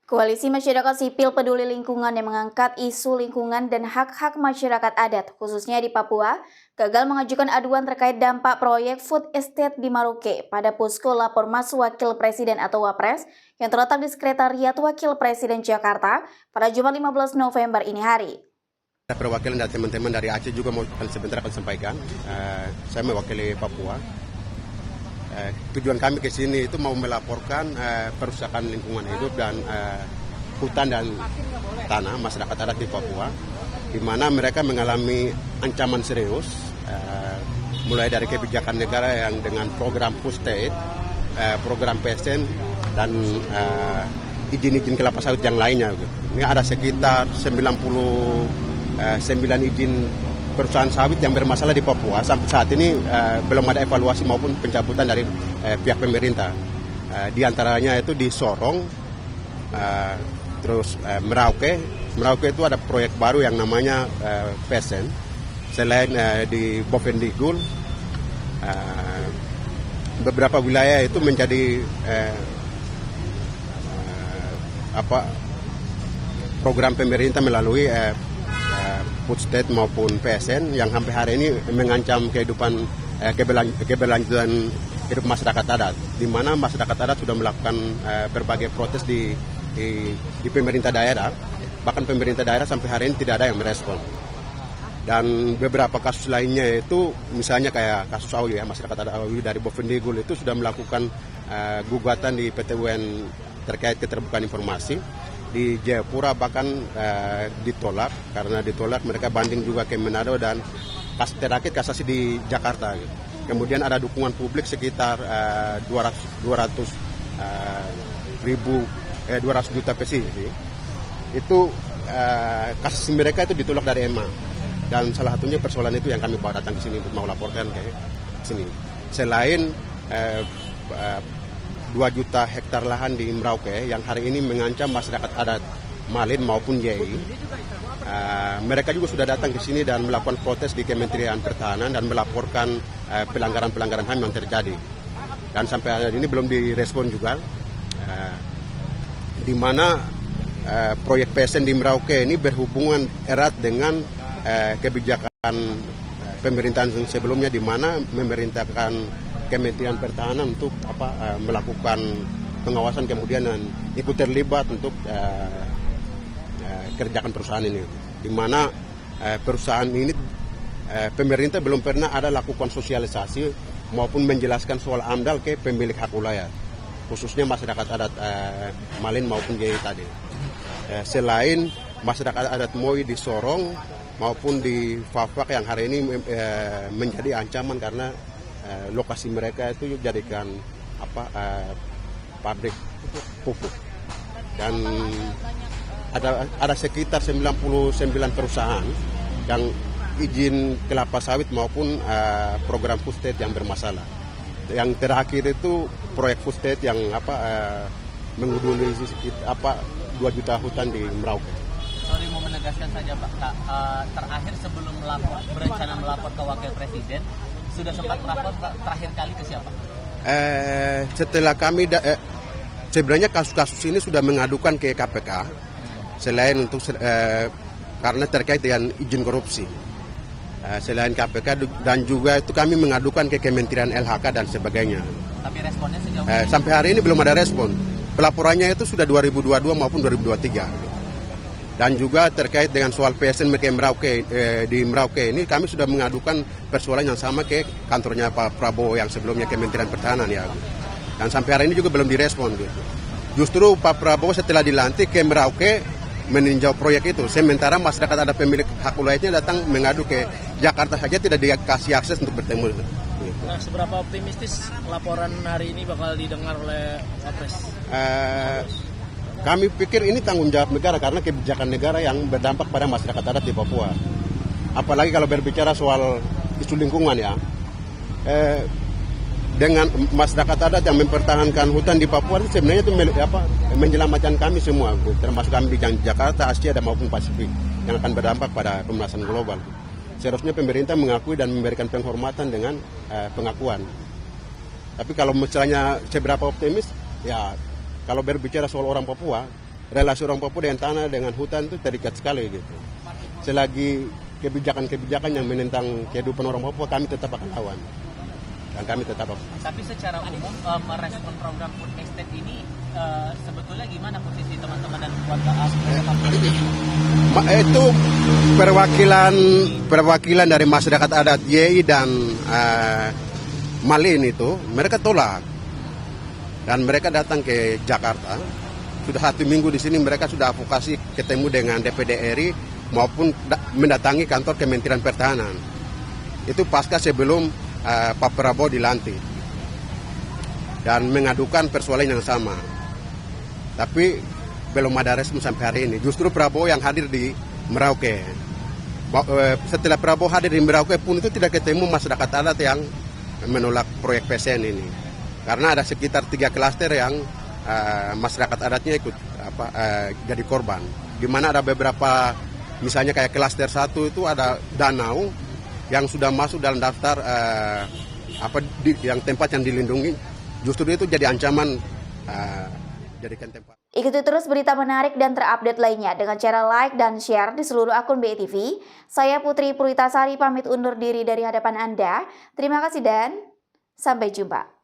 Koalisi Masyarakat Sipil Peduli Lingkungan yang mengangkat isu lingkungan dan hak-hak masyarakat adat, khususnya di Papua, gagal mengajukan aduan terkait dampak proyek food estate di Maroke pada Posko Lapor Mas Wakil Presiden atau Wapres yang terletak di Sekretariat Wakil Presiden Jakarta pada Jumat 15 November ini hari. Perwakilan dari teman-teman dari Aceh juga mau sebentar akan sampaikan. Saya mewakili Papua. Tujuan kami ke sini itu mau melaporkan perusakan lingkungan hidup dan hutan dan tanah masyarakat adat di Papua, di mana mereka mengalami ancaman serius, mulai dari kebijakan negara yang dengan program food estate, program PSN, dan izin-izin kelapa sawit yang lainnya. Ini ada sekitar 99 izin perusahaan sawit yang bermasalah di Papua. Sampai saat ini belum ada evaluasi maupun pencabutan dari pihak pemerintah. Di antaranya itu di Sorong, terus Merauke. Merauke itu ada proyek baru yang namanya PSN. Selain di Bovendigul, beberapa wilayah itu menjadi program pemerintah melalui food estate maupun PSN yang sampai hari ini mengancam kehidupan keberlanjutan hidup masyarakat adat, di mana masyarakat adat sudah melakukan berbagai protes di pemerintah daerah, bahkan pemerintah daerah sampai hari ini tidak ada yang merespon. Dan beberapa kasus lainnya itu misalnya kayak kasus Awi, masyarakat adat Awi dari Bovendigul itu sudah melakukan gugatan di PT UN terkait keterbukaan informasi. Di Jayapura bahkan ditolak, karena ditolak mereka banding juga ke Manado dan terakhir kasasi di Jakarta. Kemudian ada dukungan publik sekitar 200 juta peso. Itu kasus mereka itu ditolak dari EMA, dan salah satunya persoalan itu yang kami bawa datang ke sini untuk mau laporkan ke sini. Selain 2 juta hektar lahan di Merauke yang hari ini mengancam masyarakat adat Malin maupun Yei. Mereka juga sudah datang ke sini dan melakukan protes di Kementerian Pertahanan dan melaporkan pelanggaran-pelanggaran HAM yang terjadi. Dan sampai hari ini belum direspon juga. Di mana proyek PSN di Merauke ini berhubungan erat dengan kebijakan pemerintahan sebelumnya, di mana memerintahkan Kementerian Pertahanan untuk melakukan pengawasan, kemudian ikut terlibat untuk kerjakan perusahaan ini, di mana perusahaan ini pemerintah belum pernah ada lakukan sosialisasi maupun menjelaskan soal AMDAL ke pemilik hak wilayah, khususnya masyarakat adat Malin maupun Jaya tadi. Selain masyarakat adat Moi di Sorong maupun di Fafak yang hari ini menjadi ancaman karena lokasi mereka itu dijadikan pabrik pupuk, dan ada sekitar 99 perusahaan yang izin kelapa sawit maupun program food estate yang bermasalah. Yang terakhir itu proyek food estate yang menguduli 2 juta hutan di Merauke. Sorry, mau menegaskan saja Pak, terakhir sebelum berencana melapor ke Wakil Presiden, sudah sempat melapor terakhir kali ke siapa? Setelah kami sebenarnya kasus-kasus ini sudah mengadukan ke KPK, selain untuk karena terkait dengan izin korupsi. Selain KPK dan juga itu kami mengadukan ke Kementerian LHK dan sebagainya. Tapi responnya sejauh ini? Sampai hari ini belum ada respon. Pelaporannya itu sudah 2022 maupun 2023. Dan juga terkait dengan soal PSN di Merauke ini kami sudah mengadukan persoalan yang sama ke kantornya Pak Prabowo yang sebelumnya Kementerian Pertahanan ya. Dan sampai hari ini juga belum direspon gitu. Justru Pak Prabowo setelah dilantik ke Merauke meninjau proyek itu, sementara masyarakat ada pemilik hak wilayahnya datang mengadu ke Jakarta saja tidak dikasih akses untuk bertemu. Gitu. Nah, seberapa optimistis laporan hari ini bakal didengar oleh Wapres? Kami pikir ini tanggung jawab negara karena kebijakan negara yang berdampak pada masyarakat adat di Papua. Apalagi kalau berbicara soal isu lingkungan ya. Dengan masyarakat adat yang mempertahankan hutan di Papua itu sebenarnya itu menyelamatkan kami semua, termasuk kami di Jakarta, Asia dan maupun Pasifik yang akan berdampak pada pemanasan global. Seharusnya pemerintah mengakui dan memberikan penghormatan dengan pengakuan. Tapi kalau misalnya seberapa optimis, ya kalau berbicara soal orang Papua, relasi orang Papua dengan tanah dengan hutan itu terikat sekali gitu. Selagi kebijakan-kebijakan yang menentang kehidupan orang Papua, kami tetap akan lawan. Dan kami tetap. Tapi secara umum merespon program food estate ini sebetulnya gimana posisi teman-teman dan keluarga Papua? Itu perwakilan dari masyarakat adat YI dan Malin itu mereka tolak dan mereka datang ke Jakarta. Sudah 1 minggu di sini mereka sudah advokasi ketemu dengan DPD RI maupun mendatangi kantor Kementerian Pertahanan. Itu pasca sebelum Pak Prabowo dilantik dan mengadukan persoalan yang sama. Tapi belum ada respon sampai hari ini. Justru Prabowo yang hadir di Merauke. Setelah Prabowo hadir di Merauke pun itu tidak ketemu masyarakat adat yang menolak proyek PSN ini. Karena ada sekitar 3 klaster yang masyarakat adatnya ikut jadi korban. Di mana ada beberapa, misalnya kayak klaster 1 itu ada danau yang sudah masuk dalam daftar yang tempat yang dilindungi. Justru itu jadi ancaman jadikan tempat. Ikuti terus berita menarik dan terupdate lainnya dengan cara like dan share di seluruh akun BTV. Saya Putri Puritasari pamit undur diri dari hadapan Anda. Terima kasih dan sampai jumpa.